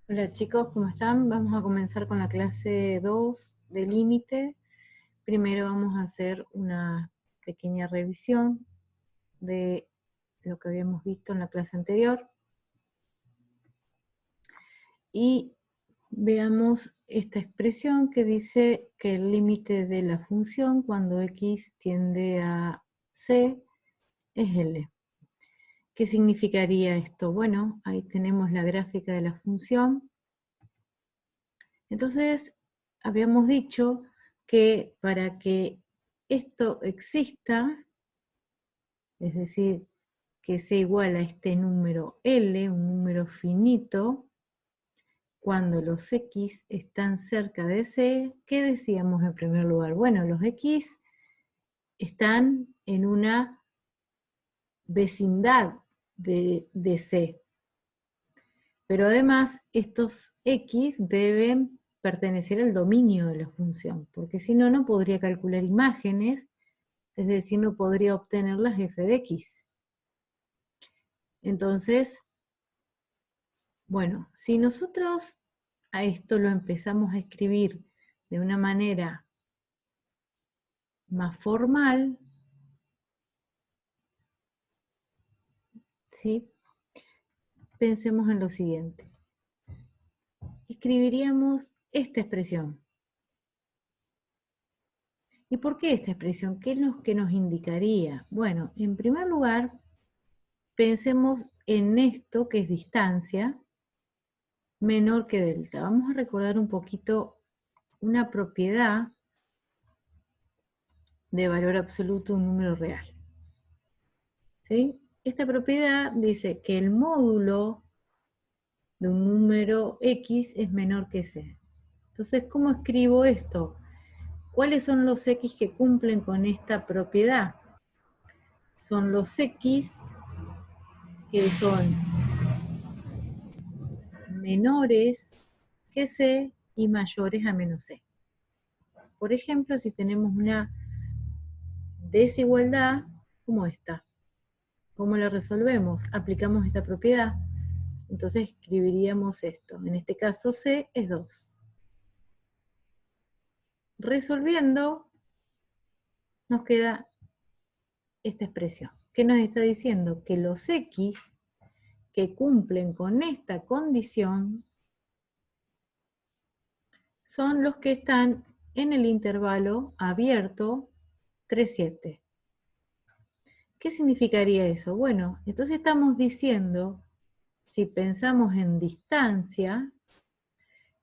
Hola chicos, ¿cómo están? Vamos a comenzar con la clase 2 de límite. Primero vamos a hacer una pequeña revisión de lo que habíamos visto en la clase anterior. Y veamos esta expresión que dice que el límite de la función cuando x tiende a c es L. ¿Qué significaría esto? Bueno, ahí tenemos la gráfica de la función. Entonces, habíamos dicho que para que esto exista, es decir, que sea igual a este número L, un número finito, cuando los X están cerca de C, ¿qué decíamos en primer lugar? Bueno, los X están en una vecindad de C, pero además estos X deben pertenecer al dominio de la función, porque si no, no podría calcular imágenes, es decir, no podría obtener las f de x. Entonces, bueno, si nosotros a esto lo empezamos a escribir de una manera más formal, ¿sí? Pensemos en lo siguiente. Escribiríamos esta expresión. ¿Y por qué esta expresión? ¿Qué es lo que nos indicaría? Bueno, en primer lugar, pensemos en esto que es distancia menor que delta. Vamos a recordar un poquito una propiedad de valor absoluto un número real. ¿Sí? Esta propiedad dice que el módulo de un número x es menor que c. Entonces, ¿cómo escribo esto? ¿Cuáles son los x que cumplen con esta propiedad? Son los x que son menores que c y mayores a menos c. Por ejemplo, si tenemos una desigualdad como esta, ¿cómo la resolvemos? Aplicamos esta propiedad. Entonces escribiríamos esto. En este caso C es 2. Resolviendo, nos queda esta expresión. ¿Qué nos está diciendo? Que los X que cumplen con esta condición son los que están en el intervalo abierto 3, 7. ¿Qué significaría eso? Bueno, entonces estamos diciendo, si pensamos en distancia,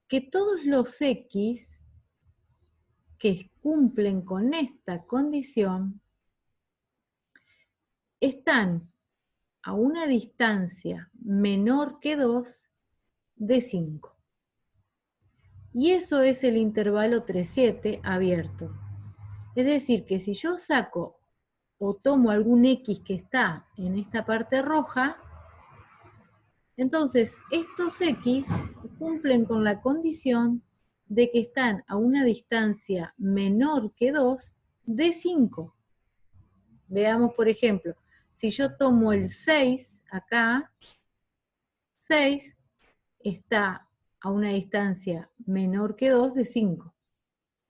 que todos los X que cumplen con esta condición están a una distancia menor que 2 de 5. Y eso es el intervalo 3, 7 abierto. Es decir, que si yo saco o tomo algún X que está en esta parte roja, entonces estos X cumplen con la condición de que están a una distancia menor que 2 de 5. Veamos, por ejemplo, si yo tomo el 6 acá, 6 está a una distancia menor que 2 de 5.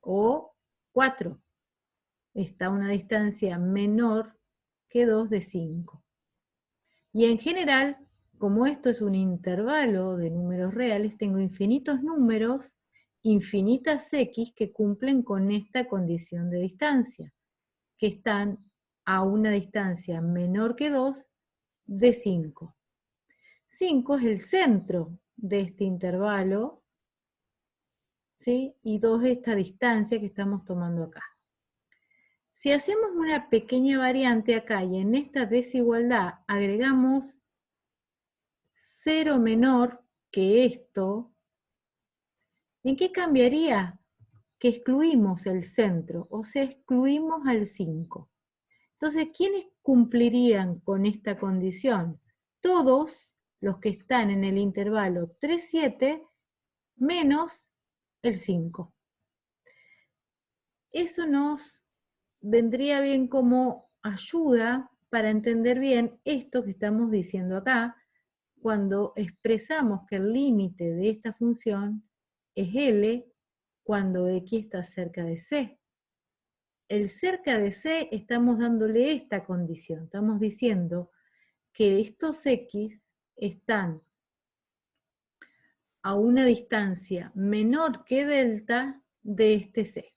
O 4 está a una distancia menor que 2 de 5. Y en general, como esto es un intervalo de números reales, tengo infinitos números, infinitas x que cumplen con esta condición de distancia, que están a una distancia menor que 2 de 5. 5 es el centro de este intervalo, ¿sí? Y 2 es esta distancia que estamos tomando acá. Si hacemos una pequeña variante acá y en esta desigualdad agregamos 0 menor que esto, ¿en qué cambiaría? Que excluimos el centro, o sea, excluimos al 5. Entonces, ¿quiénes cumplirían con esta condición? Todos los que están en el intervalo 3, 7 menos el 5. Eso nos vendría bien como ayuda para entender bien esto que estamos diciendo acá, cuando expresamos que el límite de esta función es L cuando X está cerca de C. El cerca de C estamos dándole esta condición, estamos diciendo que estos X están a una distancia menor que delta de este C.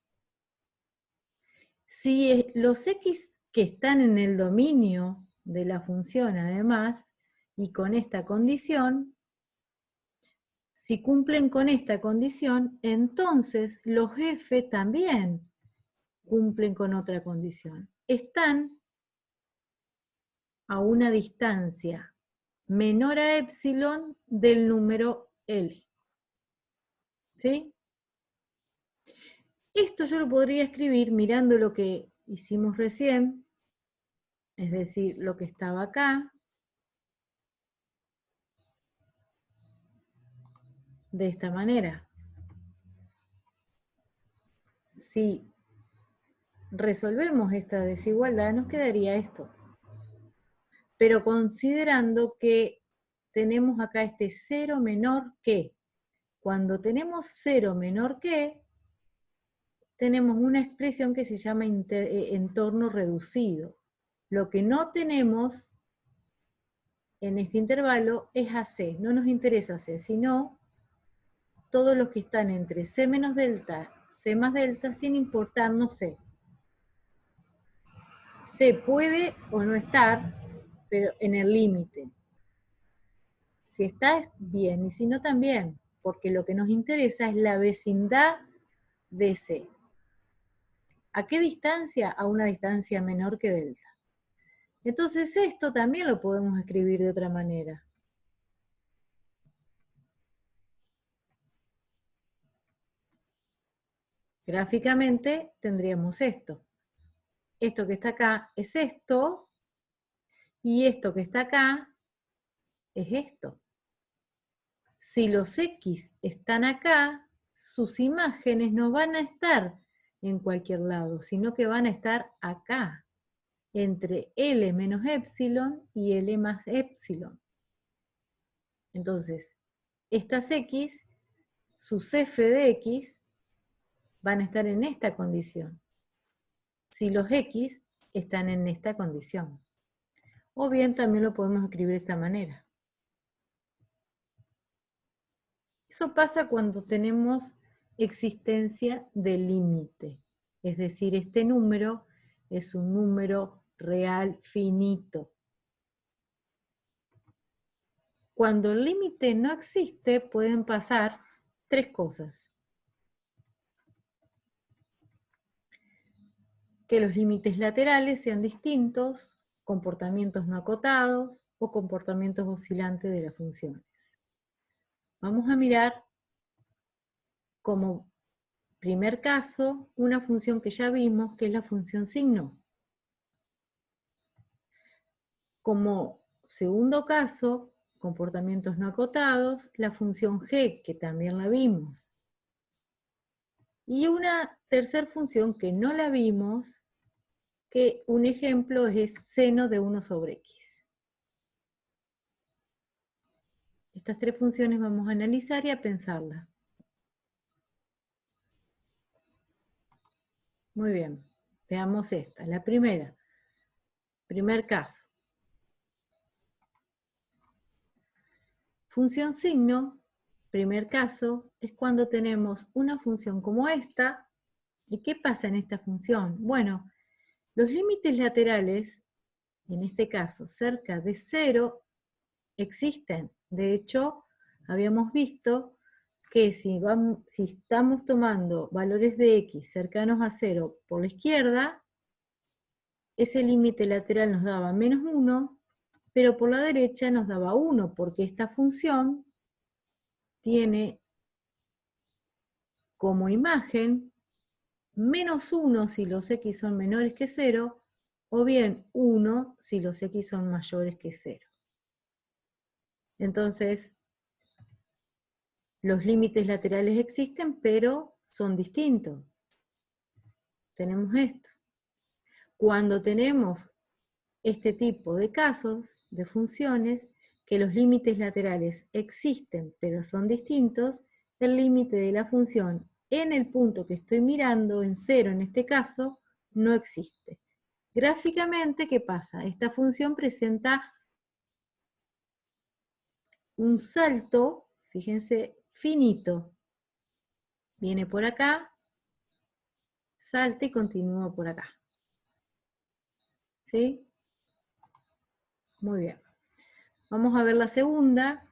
Si los X que están en el dominio de la función además, y con esta condición, si cumplen con esta condición, entonces los F también cumplen con otra condición. Están a una distancia menor a epsilon del número L. ¿Sí? Esto yo lo podría escribir mirando lo que hicimos recién, es decir, lo que estaba acá, de esta manera. Si resolvemos esta desigualdad, nos quedaría esto. Pero considerando que tenemos acá este 0 menor que, cuando tenemos 0 menor que, tenemos una expresión que se llama entorno reducido. Lo que no tenemos en este intervalo es AC, no nos interesa C, sino todos los que están entre C menos delta, C más delta, sin importarnos C. C puede o no estar, pero en el límite. Si está, bien, y si no, también, porque lo que nos interesa es la vecindad de C. ¿A qué distancia? A una distancia menor que delta. Entonces esto también lo podemos escribir de otra manera. Gráficamente tendríamos esto. Esto que está acá es esto, y esto que está acá es esto. Si los X están acá, sus imágenes no van a estar en cualquier lado, sino que van a estar acá, entre L menos epsilon y L más epsilon. Entonces, estas X, sus f de X, van a estar en esta condición. Si los X están en esta condición. O bien también lo podemos escribir de esta manera. Eso pasa cuando tenemos existencia de límite. Es decir, este número es un número real finito. Cuando el límite no existe, pueden pasar tres cosas. Que los límites laterales sean distintos, comportamientos no acotados o comportamientos oscilantes de las funciones. Vamos a mirar como primer caso una función que ya vimos, que es la función signo. Como segundo caso, comportamientos no acotados, la función g, que también la vimos. Y una tercera función que no la vimos, que un ejemplo es seno de 1 sobre x. Estas tres funciones vamos a analizar y a pensarlas. Muy bien, veamos esta, la primera. Primer caso. Función signo, primer caso, es cuando tenemos una función como esta. ¿Y qué pasa en esta función? Bueno, los límites laterales, en este caso cerca de 0, existen. De hecho, habíamos visto que si estamos tomando valores de x cercanos a 0 por la izquierda, ese límite lateral nos daba menos 1, pero por la derecha nos daba 1, porque esta función tiene como imagen menos 1 si los x son menores que 0, o bien 1 si los x son mayores que 0. Entonces, los límites laterales existen, pero son distintos. Tenemos esto. Cuando tenemos este tipo de casos, de funciones, que los límites laterales existen, pero son distintos, el límite de la función en el punto que estoy mirando, en 0 en este caso, no existe. Gráficamente, ¿qué pasa? Esta función presenta un salto, fíjense, finito. Viene por acá, salta y continúa por acá. ¿Sí? Muy bien. Vamos a ver la segunda,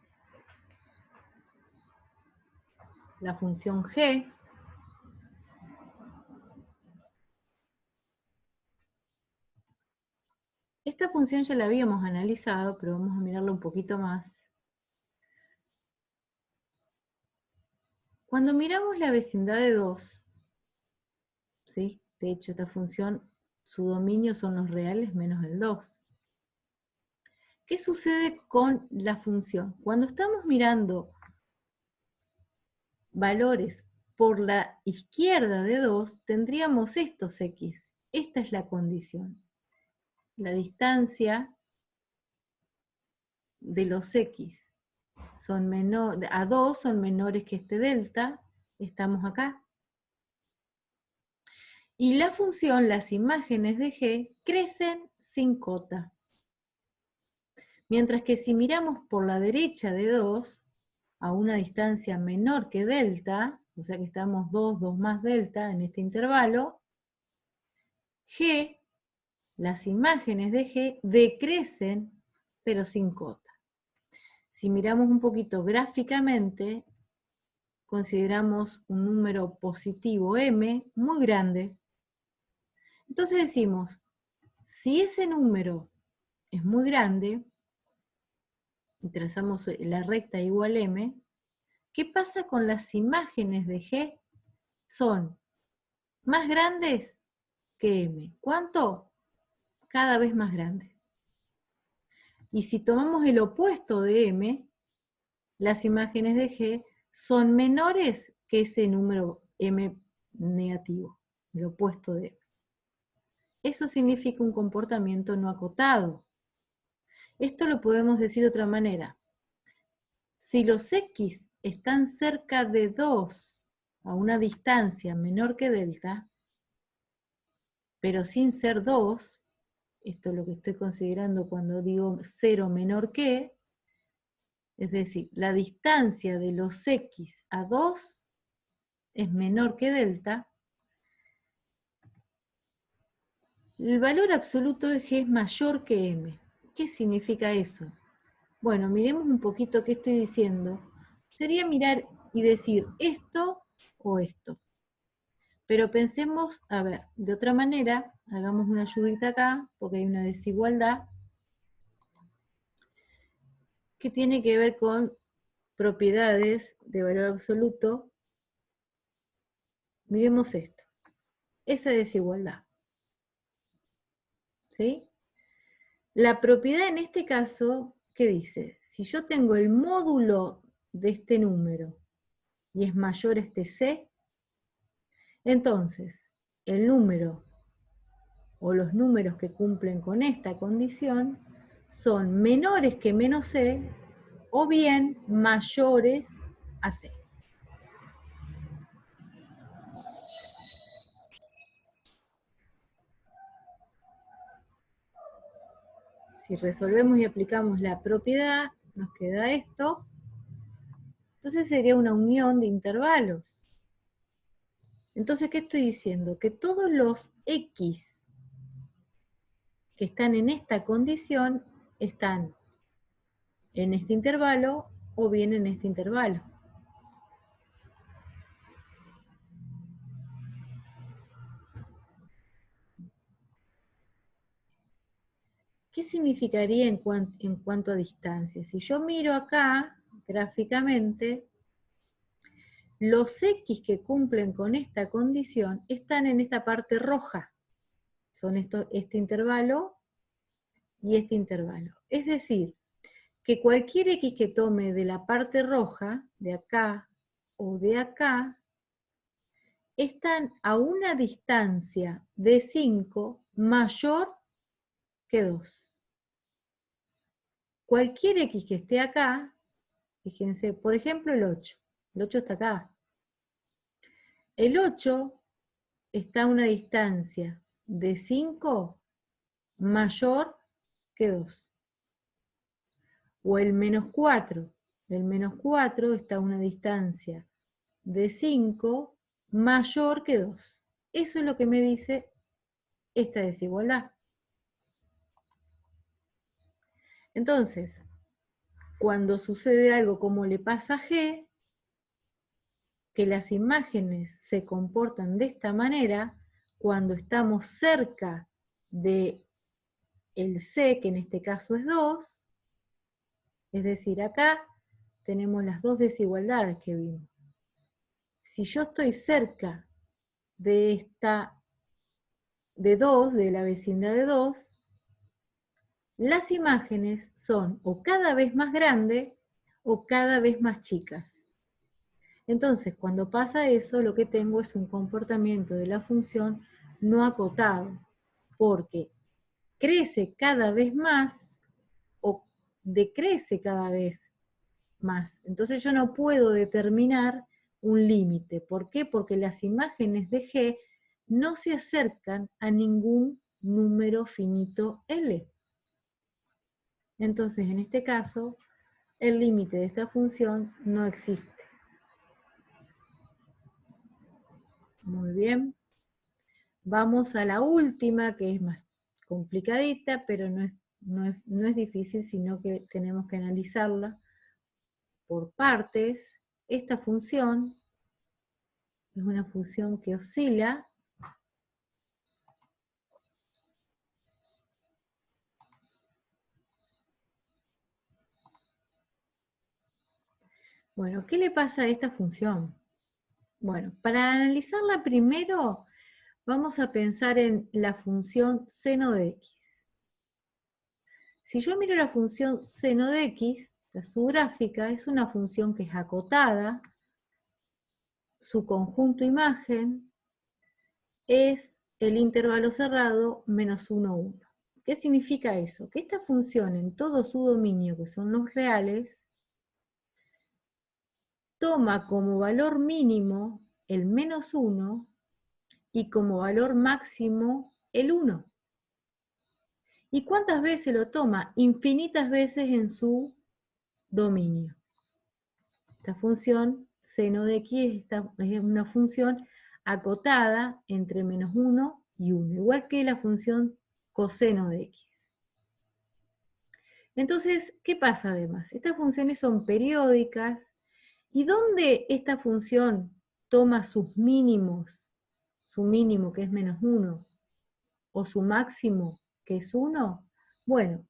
la función g. Esta función ya la habíamos analizado, pero vamos a mirarla un poquito más. Cuando miramos la vecindad de 2, ¿sí? De hecho esta función, su dominio son los reales menos el 2. ¿Qué sucede con la función? Cuando estamos mirando valores por la izquierda de 2, tendríamos estos x. Esta es la condición. La distancia de los x a 2 son menores que este delta, estamos acá. Y la función, las imágenes de g, crecen sin cota. Mientras que si miramos por la derecha de 2, a una distancia menor que delta, o sea que estamos 2, 2 más delta en este intervalo, g, las imágenes de g decrecen, pero sin cota. Si miramos un poquito gráficamente, consideramos un número positivo m muy grande. Entonces decimos, si ese número es muy grande, y trazamos la recta igual m, ¿qué pasa con las imágenes de g? Son más grandes que m. ¿Cuánto? Cada vez más grande. Y si tomamos el opuesto de m, las imágenes de g son menores que ese número m negativo, el opuesto de m. Eso significa un comportamiento no acotado. Esto lo podemos decir de otra manera. Si los x están cerca de 2 a una distancia menor que delta, pero sin ser 2, esto es lo que estoy considerando cuando digo 0 menor que, es decir, la distancia de los x a 2 es menor que delta, el valor absoluto de g es mayor que m. ¿Qué significa eso? Bueno, miremos un poquito qué estoy diciendo. Sería mirar y decir esto o esto. Pero pensemos, a ver, de otra manera, hagamos una ayudita acá, porque hay una desigualdad que tiene que ver con propiedades de valor absoluto. Miremos esto, esa desigualdad. ¿Sí? La propiedad en este caso, ¿qué dice? Si yo tengo el módulo de este número y es mayor este c, entonces el número o los números que cumplen con esta condición son menores que menos c o bien mayores a c. Si resolvemos y aplicamos la propiedad, nos queda esto. Entonces sería una unión de intervalos. Entonces, ¿qué estoy diciendo? Que todos los x que están en esta condición están en este intervalo o bien en este intervalo. ¿Qué significaría en cuanto a distancia? Si yo miro acá, gráficamente, los x que cumplen con esta condición están en esta parte roja. Son este intervalo y este intervalo. Es decir, que cualquier x que tome de la parte roja, de acá o de acá, están a una distancia de 5 mayor que 2. cualquier x que esté acá, fíjense, por ejemplo el 8. El 8 está acá. El 8 está a una distancia de 5 mayor que 2. O el menos 4. El menos 4 está a una distancia de 5 mayor que 2. Eso es lo que me dice esta desigualdad. Entonces, cuando sucede algo como le pasa a G, que las imágenes se comportan de esta manera, cuando estamos cerca de el C, que en este caso es 2, es decir, acá tenemos las dos desigualdades que vimos. Si yo estoy cerca de de 2, de la vecindad de 2, las imágenes son o cada vez más grandes o cada vez más chicas. Entonces, cuando pasa eso, lo que tengo es un comportamiento de la función no acotado, porque crece cada vez más o decrece cada vez más. Entonces yo no puedo determinar un límite. ¿Por qué? Porque las imágenes de G no se acercan a ningún número finito L. Entonces, en este caso, el límite de esta función no existe. Muy bien. Vamos a la última, que es más complicadita, pero no es difícil, sino que tenemos que analizarla por partes. Esta función es una función que oscila Bueno, ¿qué le pasa a esta función? Bueno, para analizarla primero, vamos a pensar en la función seno de x. Si yo miro la función seno de x, su gráfica es una función que es acotada, su conjunto imagen es el intervalo cerrado menos 1, 1. ¿Qué significa eso? Que esta función en todo su dominio, que son los reales, toma como valor mínimo el menos 1 y como valor máximo el 1. ¿Y cuántas veces lo toma? Infinitas veces en su dominio. Esta función seno de x es una función acotada entre menos 1 y 1, igual que la función coseno de x. Entonces, ¿qué pasa además? Estas funciones son periódicas, y ¿dónde esta función toma sus mínimos? Su mínimo, que es menos 1, o su máximo, que es 1, bueno,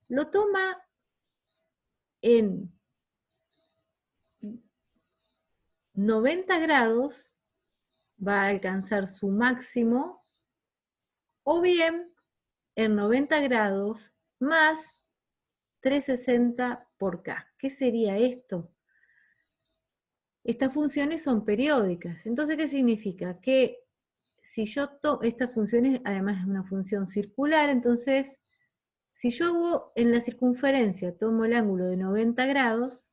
lo toma en 90 grados, va a alcanzar su máximo, o bien en 90 grados más 360 por K. ¿Qué sería esto? Estas funciones son periódicas. Entonces, ¿qué significa? Que si yo tomo, esta función además es una función circular, entonces, si yo hago en la circunferencia, tomo el ángulo de 90 grados,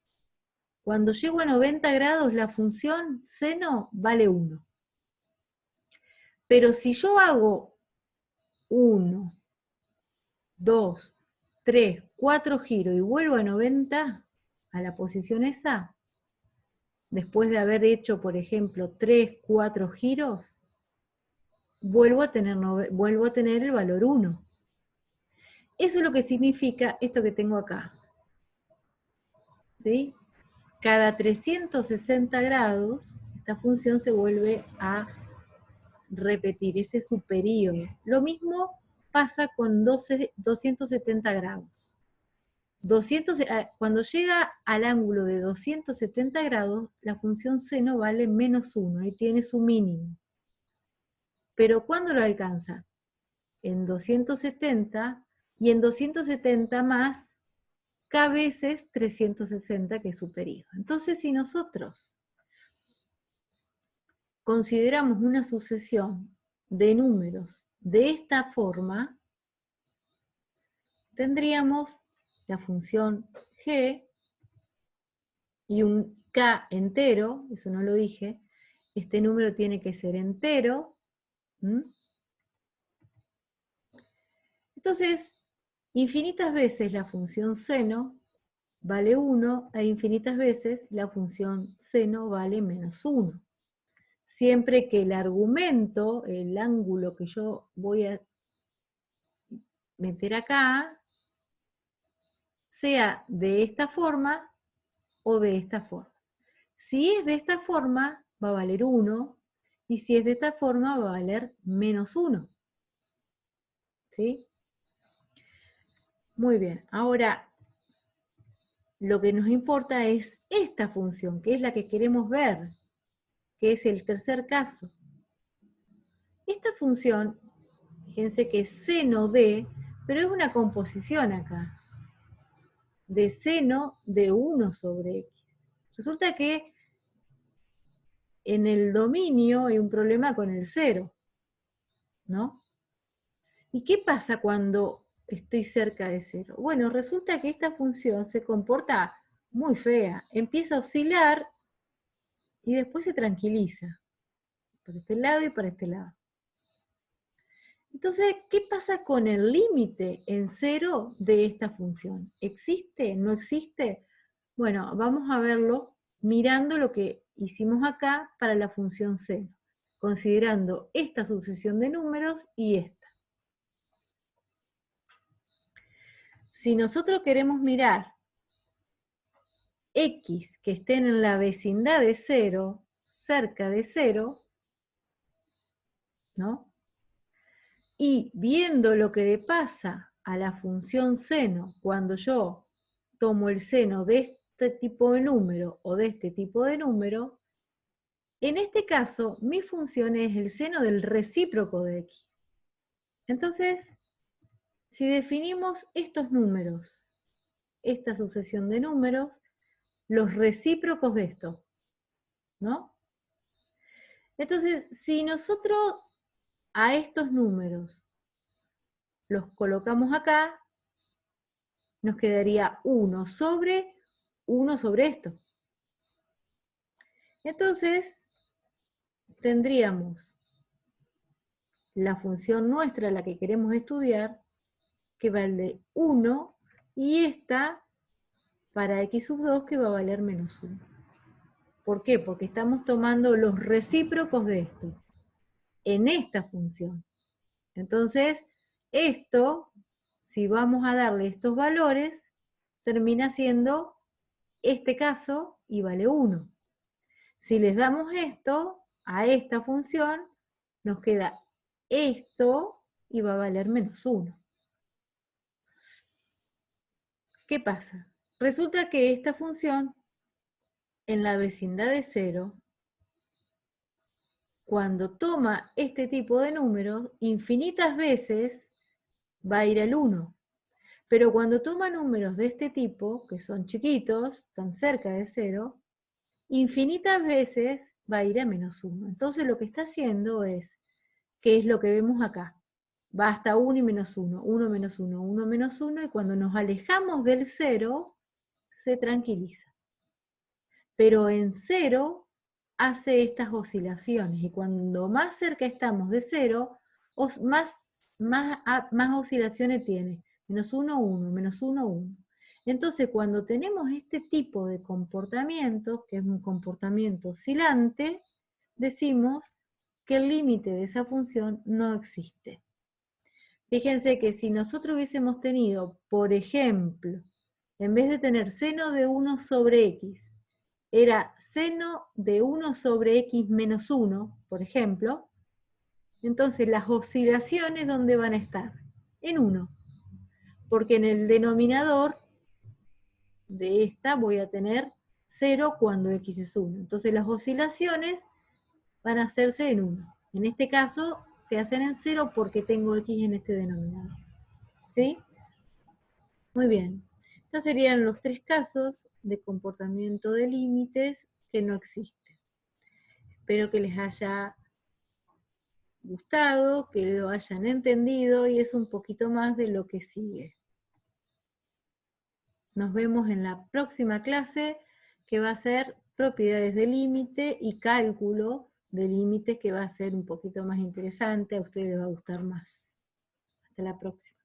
cuando llego a 90 grados, la función seno vale 1. Pero si yo hago 1, 2, 3, 4 giros y vuelvo a 90, a la posición esa, después de haber hecho, por ejemplo, 3, 4 giros, vuelvo a tener el valor 1. Eso es lo que significa esto que tengo acá. ¿Sí? Cada 360 grados, esta función se vuelve a repetir, ese es su periodo. Lo mismo pasa con 270 grados. Cuando llega al ángulo de 270 grados, la función seno vale menos 1, ahí tiene su mínimo. Pero ¿cuándo lo alcanza? En 270, y en 270 más K veces 360, que es su periodo. Entonces, si nosotros consideramos una sucesión de números de esta forma, tendríamos la función g y un k entero, eso no lo dije, este número tiene que ser entero. Entonces, infinitas veces la función seno vale 1 e infinitas veces la función seno vale menos 1. Siempre que el argumento, el ángulo que yo voy a meter acá, sea de esta forma o de esta forma. Si es de esta forma, va a valer 1, y si es de esta forma, va a valer menos 1. ¿Sí? Muy bien. Ahora, lo que nos importa es esta función, que es la que queremos ver, que es el tercer caso. Esta función, fíjense que es seno de, pero es una composición acá, de seno de 1 sobre x. Resulta que en el dominio hay un problema con el 0, ¿no? ¿Y qué pasa cuando estoy cerca de 0? Bueno, resulta que esta función se comporta muy fea, empieza a oscilar y después se tranquiliza, por este lado y por este lado. Entonces, ¿qué pasa con el límite en 0 de esta función? ¿Existe? ¿No existe? Bueno, vamos a verlo mirando lo que hicimos acá para la función seno, considerando esta sucesión de números y esta. Si nosotros queremos mirar x que estén en la vecindad de 0, cerca de 0, ¿no? Y viendo lo que le pasa a la función seno cuando yo tomo el seno de este tipo de número o de este tipo de número, en este caso mi función es el seno del recíproco de x. Entonces, si definimos estos números, esta sucesión de números, los recíprocos de esto, ¿no? Entonces, si nosotros a estos números los colocamos acá, nos quedaría 1 sobre esto. Entonces, tendríamos la función nuestra, la que queremos estudiar, que vale 1, y esta para x sub 2 que va a valer menos 1. ¿Por qué? Porque estamos tomando los recíprocos de esto en esta función. Entonces, esto, si vamos a darle estos valores, termina siendo este caso y vale 1. Si les damos esto a esta función, nos queda esto y va a valer menos 1. ¿Qué pasa? Resulta que esta función, en la vecindad de 0, cuando toma este tipo de números, infinitas veces va a ir al 1. Pero cuando toma números de este tipo, que son chiquitos, tan cerca de 0, infinitas veces va a ir a menos 1. Entonces lo que está haciendo es, que es lo que vemos acá, va hasta 1 y menos 1, 1 menos 1, 1 menos 1, y cuando nos alejamos del 0, se tranquiliza. Pero en 0 hace estas oscilaciones, y cuando más cerca estamos de 0, más oscilaciones tiene. Menos 1, 1, menos 1, 1. Entonces, cuando tenemos este tipo de comportamientos, que es un comportamiento oscilante, decimos que el límite de esa función no existe. Fíjense que si nosotros hubiésemos tenido, por ejemplo, en vez de tener seno de 1 sobre x, era seno de 1 sobre x menos 1, por ejemplo, entonces las oscilaciones, ¿dónde van a estar? En 1. Porque en el denominador de esta voy a tener 0 cuando x es 1. Entonces las oscilaciones van a hacerse en 1. En este caso se hacen en 0 porque tengo x en este denominador. ¿Sí? Muy bien. Estos serían los 3 casos de comportamiento de límites que no existen. Espero que les haya gustado, que lo hayan entendido, y es un poquito más de lo que sigue. Nos vemos en la próxima clase, que va a ser propiedades de límite y cálculo de límites, que va a ser un poquito más interesante, a ustedes les va a gustar más. Hasta la próxima.